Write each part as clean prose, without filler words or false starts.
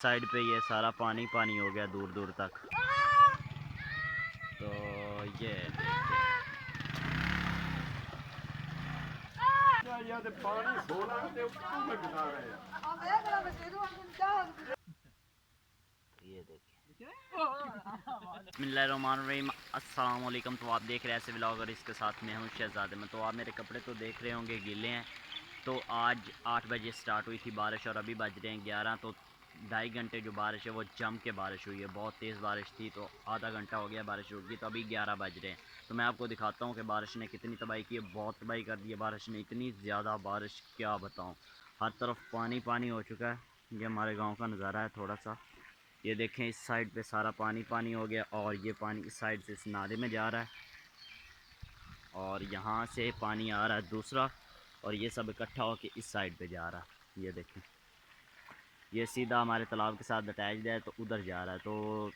Side पे ये सारा पानी पानी हो गया दूर दूर तक। तो ये बिस्मिल्लाहिर्रहमानिर्रहीम, अस्सलाम वालेकुम। तो आप देख रहे हैं ऐसे व्लॉग और इसके साथ में हूँ शहजादे में। तो आप मेरे कपड़े तो देख रहे होंगे गीले हैं। तो आज 8 बजे स्टार्ट हुई थी बारिश और अभी बज रहे हैं 11। तो 2.5 घंटे जो बारिश है वो जम के बारिश हुई है। बहुत तेज़ बारिश थी, तो आधा घंटा हो गया बारिश रुक गई। तो अभी 11 बज रहे हैं। तो मैं आपको दिखाता हूँ कि बारिश ने कितनी तबाही की है। बहुत तबाही कर दी है बारिश ने, इतनी ज़्यादा बारिश क्या बताऊँ। हर तरफ पानी पानी हो चुका है। ये हमारे गाँव का नज़ारा है थोड़ा सा। ये देखें, इस साइड पे सारा पानी पानी हो गया और ये पानी इस साइड से इस नाले में जा रहा है और यहाँ से पानी आ रहा है दूसरा, और ये सब इकट्ठा होकर इस साइड पे जा रहा है। ये देखें, ये सीधा हमारे तालाब के साथ अटैच्ड है, तो उधर जा रहा है। तो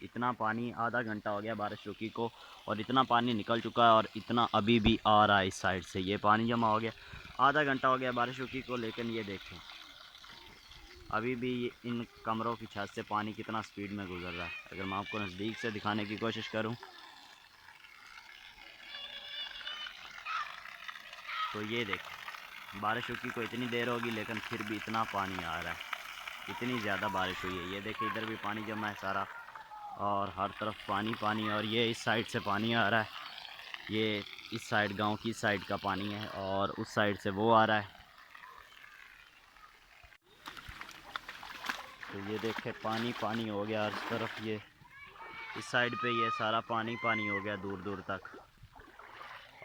इतना पानी, आधा घंटा हो गया बारिश रुकी को और इतना पानी निकल चुका है और इतना अभी भी आ रहा है इस साइड से। ये पानी जमा हो गया, आधा घंटा हो गया बारिश रुकी को, लेकिन ये देखें अभी भी इन कमरों की छत से पानी कितना स्पीड में गुजर रहा है। अगर मैं आपको नज़दीक से दिखाने की कोशिश करूं तो ये देखें, बारिश रुकी को इतनी देर होगी लेकिन फिर भी इतना पानी आ रहा है, इतनी ज़्यादा बारिश हुई है। ये देखें, इधर भी पानी जमा है सारा और हर तरफ पानी पानी। और ये इस साइड से पानी आ रहा है, ये इस साइड गांव की साइड का पानी है और उस साइड से वो आ रहा है। तो ये देखें, पानी पानी हो गया हर तरफ। ये इस साइड पे ये सारा पानी पानी हो गया दूर दूर तक।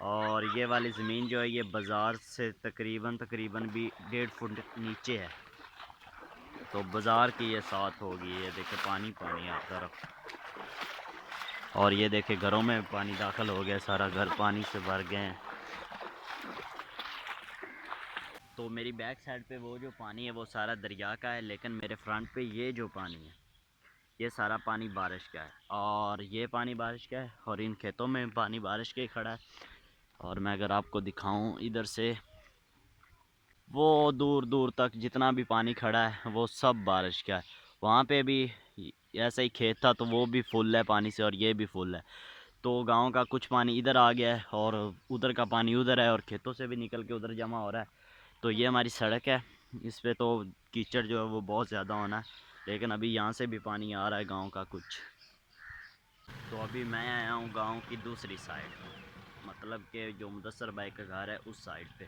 और ये वाली ज़मीन जो है ये बाज़ार से तकरीबन भी 1.5 फुट नीचे है। तो बाज़ार की ये साथ होगी। ये देखे पानी पानी हर तरफ। और ये देखे घरों में पानी दाखिल हो गया, सारा घर पानी से भर गए हैं। तो मेरी बैक साइड पे वो जो पानी है वो सारा दरिया का है, लेकिन मेरे फ्रंट पे ये जो पानी है ये सारा पानी बारिश का है। और ये पानी बारिश का है और इन खेतों में पानी बारिश का ही खड़ा है। और मैं अगर आपको दिखाऊं इधर से, वो दूर दूर तक जितना भी पानी खड़ा है वो सब बारिश का है। वहाँ पे भी ऐसा ही खेत था, तो वो भी फुल है पानी से और ये भी फुल है। तो गांव का कुछ पानी इधर आ गया है और उधर का पानी उधर है और खेतों से भी निकल के उधर जमा हो रहा है। तो ये हमारी सड़क है, इस पे तो कीचड़ जो है वो बहुत ज़्यादा होना है, लेकिन अभी यहाँ से भी पानी आ रहा है गांव का कुछ। तो अभी मैं आया हूँ गांव की दूसरी साइड, मतलब कि जो मुदस्सर भाई का घर है उस साइड पे।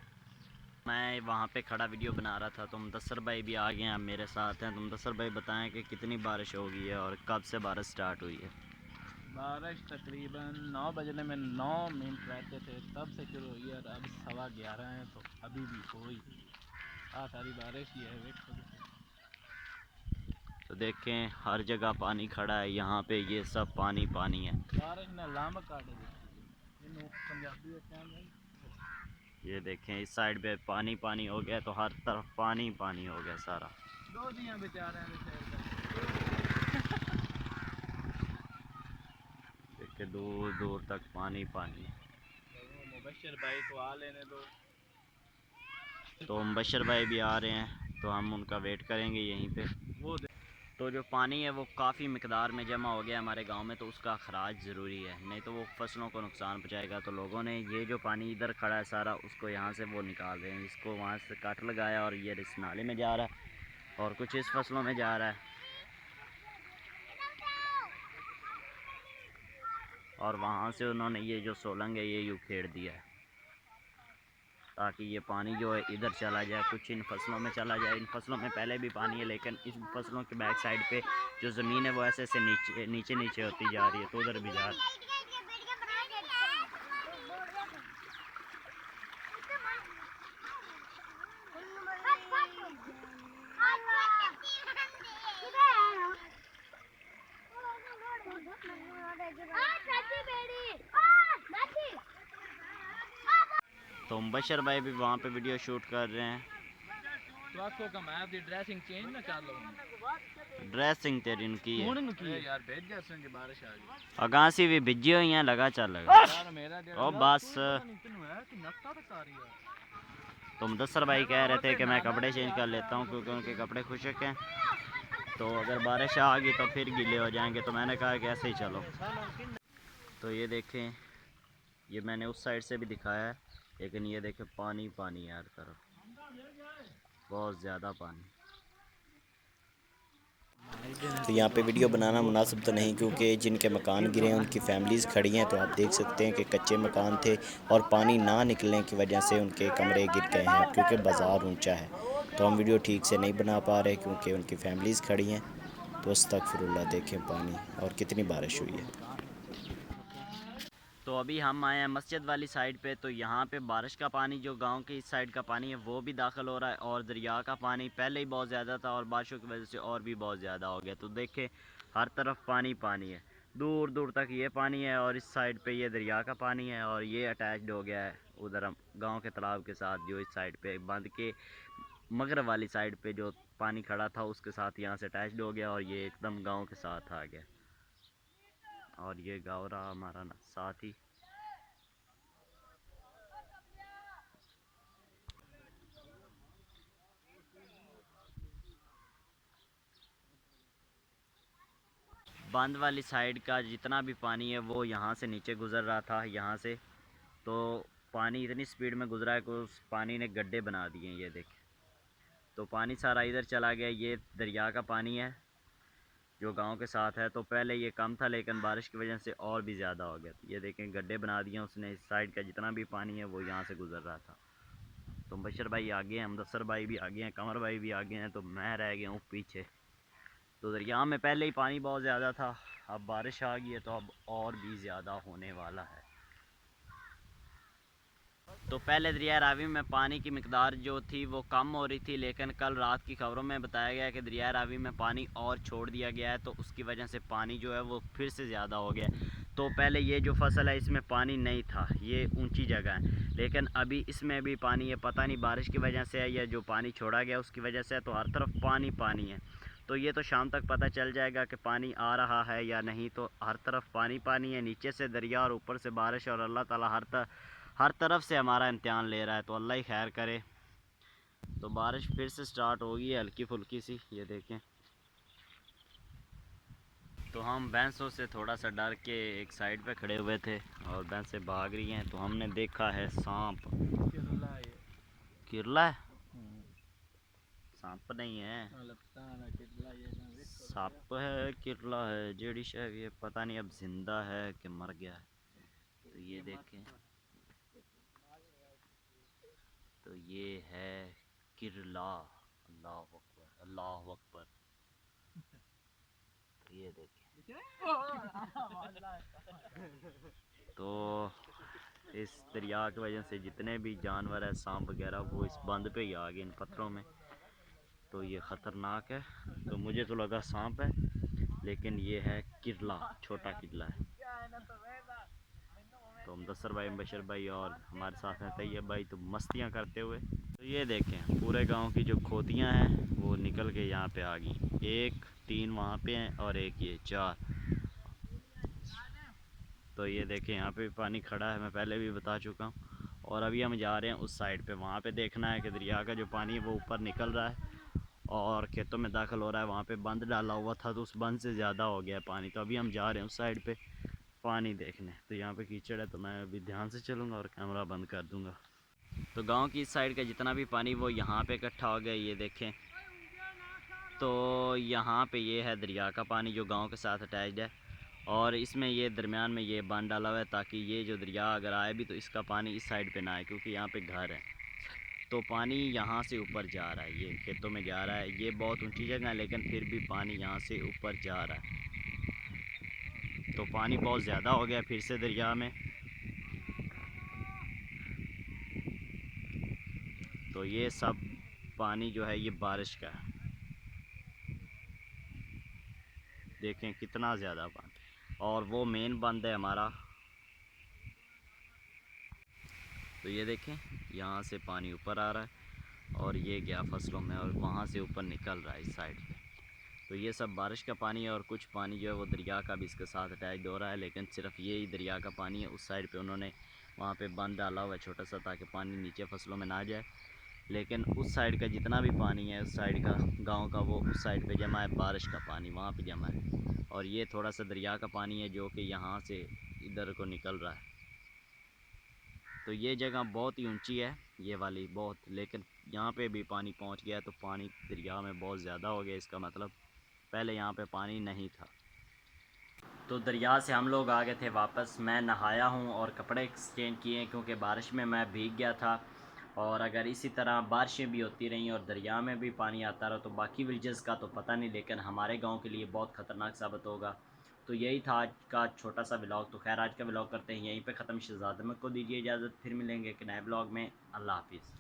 मैं वहाँ पे खड़ा वीडियो बना रहा था, तो मुदस्सर भाई भी आ गए हैं, मेरे साथ हैं। तो मुदस्सर भाई बताएं कि कितनी बारिश हो गई है और कब से बारिश स्टार्ट हुई है। बारिश तकरीबन 9 बजने में 9 मिनट रहते थे तब से शुरू हुई है और अब 11:15 है, तो अभी भी हो ही सारी बारिश ही है। तो देखें हर जगह पानी खड़ा है, यहाँ पे ये सब पानी पानी है। बारिश ने लाम काट दी। पंजाबी ये देखें इस साइड पे पानी पानी हो गया, तो हर तरफ पानी पानी हो गया सारा। दो दियाँ बेचारे देखे दूर दूर तक पानी पानी। मुबशर भाई को आ लेने दो। तो मुबशर भाई भी आ रहे हैं, तो हम उनका वेट करेंगे यहीं पे। वो तो जो पानी है वो काफ़ी मिकदार में जमा हो गया हमारे गांव में, तो उसका खराज ज़रूरी है, नहीं तो वो फसलों को नुकसान पहुंचाएगा। तो लोगों ने ये जो पानी इधर खड़ा है सारा, उसको यहाँ से वो निकाल रहे हैं, इसको वहाँ से कट लगाया और ये इस नाले में जा रहा है और कुछ इस फसलों में जा रहा है। और वहाँ से उन्होंने ये जो सोलंग है ये यूँ खेड़ दिया है, ताकि ये पानी जो है इधर चला जाए, कुछ इन फसलों में चला जाए। इन फसलों में पहले भी पानी है, लेकिन इस फसलों के बैक साइड पे जो ज़मीन है वो ऐसे ऐसे नीचे नीचे नीचे होती जा रही है, तो उधर भी जा रही है। तो मुबशर भाई भी वहाँ पे वीडियो शूट कर रहे हैं। तो आपको कम है, आपकी ड्रेसिंग चेंज ना कर लो। ड्रेसिंग तेरी इनकी है यार भेज जैसे कि बारिश आ गई। अगासी भी भिजी हुई हैं, लगा चल लगा यार मेरा ओ बस। कि नक्का तक आ रही है। तो मुदस्सर भाई कह रहे थे कि मैं कपड़े चेंज कर लेता हूँ क्योंकि उनके कपड़े खुशक हैं। तो अगर बारिश आ गई तो फिर गीले हो जाएंगे, तो मैंने कहा कि ऐसे ही चलो। तो ये देखें, ये मैंने उस साइड से भी दिखाया है, लेकिन ये देखें पानी पानी है हर तरफ, बहुत ज़्यादा पानी। तो यहाँ पे वीडियो बनाना मुनासिब तो नहीं, क्योंकि जिनके मकान गिरे हैं उनकी फैमिलीज़ खड़ी हैं। तो आप देख सकते हैं कि कच्चे मकान थे और पानी ना निकलने की वजह से उनके कमरे गिर गए हैं, क्योंकि बाज़ार ऊंचा है। तो हम वीडियो ठीक से नहीं बना पा रहे क्योंकि उनकी फैमिलीज़ खड़ी हैं। तो अस्तगफिरुल्लाह, देखें पानी और कितनी बारिश हुई है। तो अभी हम आए हैं मस्जिद वाली साइड पे, तो यहाँ पे बारिश का पानी जो गांव के इस साइड का पानी है वो भी दाखिल हो रहा है, और दरिया का पानी पहले ही बहुत ज़्यादा था और बारिशों की वजह से और भी बहुत ज़्यादा हो गया। तो देखें हर तरफ पानी पानी है, दूर दूर तक ये पानी है, और इस साइड पे ये दरिया का पानी है, और ये अटैच्ड हो गया है उधर हम गाँव के तालाब के साथ, जो इस साइड पर बंद के मगरब वाली साइड पर जो पानी खड़ा था उसके साथ यहाँ से अटैच्ड हो गया, और ये एकदम गाँव के साथ आ गया। और ये गाँव रहा हमारा ना साथ ही। बांध वाली साइड का जितना भी पानी है वो यहाँ से नीचे गुज़र रहा था, यहाँ से तो पानी इतनी स्पीड में गुज़रा है कि उस पानी ने गड्ढे बना दिए हैं, ये देखें। तो पानी सारा इधर चला गया, ये दरिया का पानी है जो गांव के साथ है। तो पहले ये कम था, लेकिन बारिश की वजह से और भी ज़्यादा हो गया। तो ये देखें गड्ढे बना दिए उसने, इस साइड का जितना भी पानी है वो यहाँ से गुज़र रहा था। तो बशर भाई आगे हैं, मुदस्सर भाई भी आगे हैं, कमर भाई भी आगे हैं, तो मैं रह गया हूँ पीछे। तो दरिया में पहले ही पानी बहुत ज़्यादा था, अब बारिश आ गई है तो अब और भी ज़्यादा होने वाला है। तो पहले दरिया रावी में पानी की मिकदार जो थी वो कम हो रही थी, लेकिन कल रात की खबरों में बताया गया कि दरिया रावी में पानी और छोड़ दिया गया है, तो उसकी वजह से पानी जो है वो फिर से ज़्यादा हो गया। तो पहले ये जो फसल है इसमें पानी नहीं था, ये ऊंची जगह है, लेकिन अभी इसमें भी पानी है। पता नहीं बारिश की वजह से है या जो पानी छोड़ा गया उसकी वजह से है, तो हर तरफ पानी पानी है। तो ये तो शाम तक पता चल जाएगा कि पानी आ रहा है या नहीं। तो हर तरफ पानी पानी है, नीचे से दरिया और ऊपर से बारिश, और अल्लाह ताला हर तरफ से हमारा इम्तिहान ले रहा है, तो अल्लाह ही खैर करे। तो बारिश फिर से स्टार्ट होगी हल्की फुल्की सी, ये देखें। तो हम भैंसों से थोड़ा सा डर के एक साइड पे खड़े हुए थे और भैंसें भाग रही हैं, तो हमने देखा है सांप। किरला है? सांप नहीं है, सांप है, किरला है, जेडी शह ये पता नहीं अब जिंदा है कि मर गया है। तो ये देखें, तो ये है किरला। अल्लाह अकबर, अल्लाह अकबर। तो ये देखें, तो इस दरिया की वजह से जितने भी जानवर है सांप वगैरह वो इस बंद पे ही आ गए इन पत्थरों में। तो ये ख़तरनाक है। तो मुझे तो लगा सांप है, लेकिन ये है किरला, छोटा किरला है। तो मुदस्सर भाई, बशर भाई और हमारे साथ हैं तैयब भाई, तो मस्तियाँ करते हुए। तो ये देखें पूरे गांव की जो खोतियाँ हैं वो निकल के यहाँ पे आ गई। एक 3 वहाँ पे हैं और एक ये 4। तो ये देखें यहाँ पे भी पानी खड़ा है, मैं पहले भी बता चुका हूँ। और अभी हम जा रहे हैं उस साइड पे, वहाँ पे देखना है कि दरिया का जो पानी है वो ऊपर निकल रहा है और खेतों में दाखिल हो रहा है। वहाँ पे बंद डाला हुआ था तो उस बंद से ज़्यादा हो गया है पानी। तो अभी हम जा रहे हैं उस साइड पे पानी देखने। तो यहाँ पे कीचड़ है, तो मैं अभी ध्यान से चलूँगा और कैमरा बंद कर दूँगा। तो गांव की इस साइड का जितना भी पानी वो यहाँ पे इकट्ठा हो गया, ये देखें। तो यहाँ पे ये है दरिया का पानी जो गांव के साथ अटैच्ड है, और इसमें ये दरमियान में ये बांध डाला हुआ है ताकि ये जो दरिया अगर आए भी तो इसका पानी इस साइड पे ना आए, क्योंकि यहाँ पे घर है। तो पानी यहाँ से ऊपर जा रहा है, ये खेतों में जा रहा है। ये बहुत ऊंची जगह है, लेकिन फिर भी पानी यहाँ से ऊपर जा रहा है। तो पानी बहुत ज़्यादा हो गया फिर से दरिया में। तो ये सब पानी जो है ये बारिश का है, देखें कितना ज़्यादा पानी। और वो मेन बंद है हमारा। तो ये देखें यहाँ से पानी ऊपर आ रहा है और ये गया फसलों में, और वहाँ से ऊपर निकल रहा है इस साइड पे। तो ये सब बारिश का पानी है, और कुछ पानी जो है वो दरिया का भी इसके साथ अटैच हो रहा है, लेकिन सिर्फ ये ही दरिया का पानी है। उस साइड पे उन्होंने वहाँ पे बंद डाला हुआ है छोटा सा, ताकि पानी नीचे फसलों में ना जाए। लेकिन उस साइड का जितना भी पानी है उस साइड का गांव का वो उस साइड पे जमा है, बारिश का पानी वहाँ पे जमा है। और ये थोड़ा सा दरिया का पानी है जो कि यहाँ से इधर को निकल रहा है। तो ये जगह बहुत ही ऊंची है ये वाली बहुत, लेकिन यहाँ पे भी पानी पहुँच गया। तो पानी दरिया में बहुत ज़्यादा हो गया, इसका मतलब पहले यहाँ पे पानी नहीं था। तो दरिया से हम लोग आ गए थे वापस। मैं नहाया हूँ और कपड़े एक्सचेंज किए हैं क्योंकि बारिश में मैं भीग गया था। और अगर इसी तरह बारिशें भी होती रहीं और दरिया में भी पानी आता रहा तो बाकी विलेजेस का तो पता नहीं, लेकिन हमारे गांव के लिए बहुत ख़तरनाक साबित होगा। तो यही था आज का छोटा सा व्लॉग। तो खैर आज का व्लॉग करते हैं यहीं पे ख़त्म। शहजाद अहमद को दीजिए इजाज़त, फिर मिलेंगे एक नए व्लॉग में। अल्लाह हाफिज़।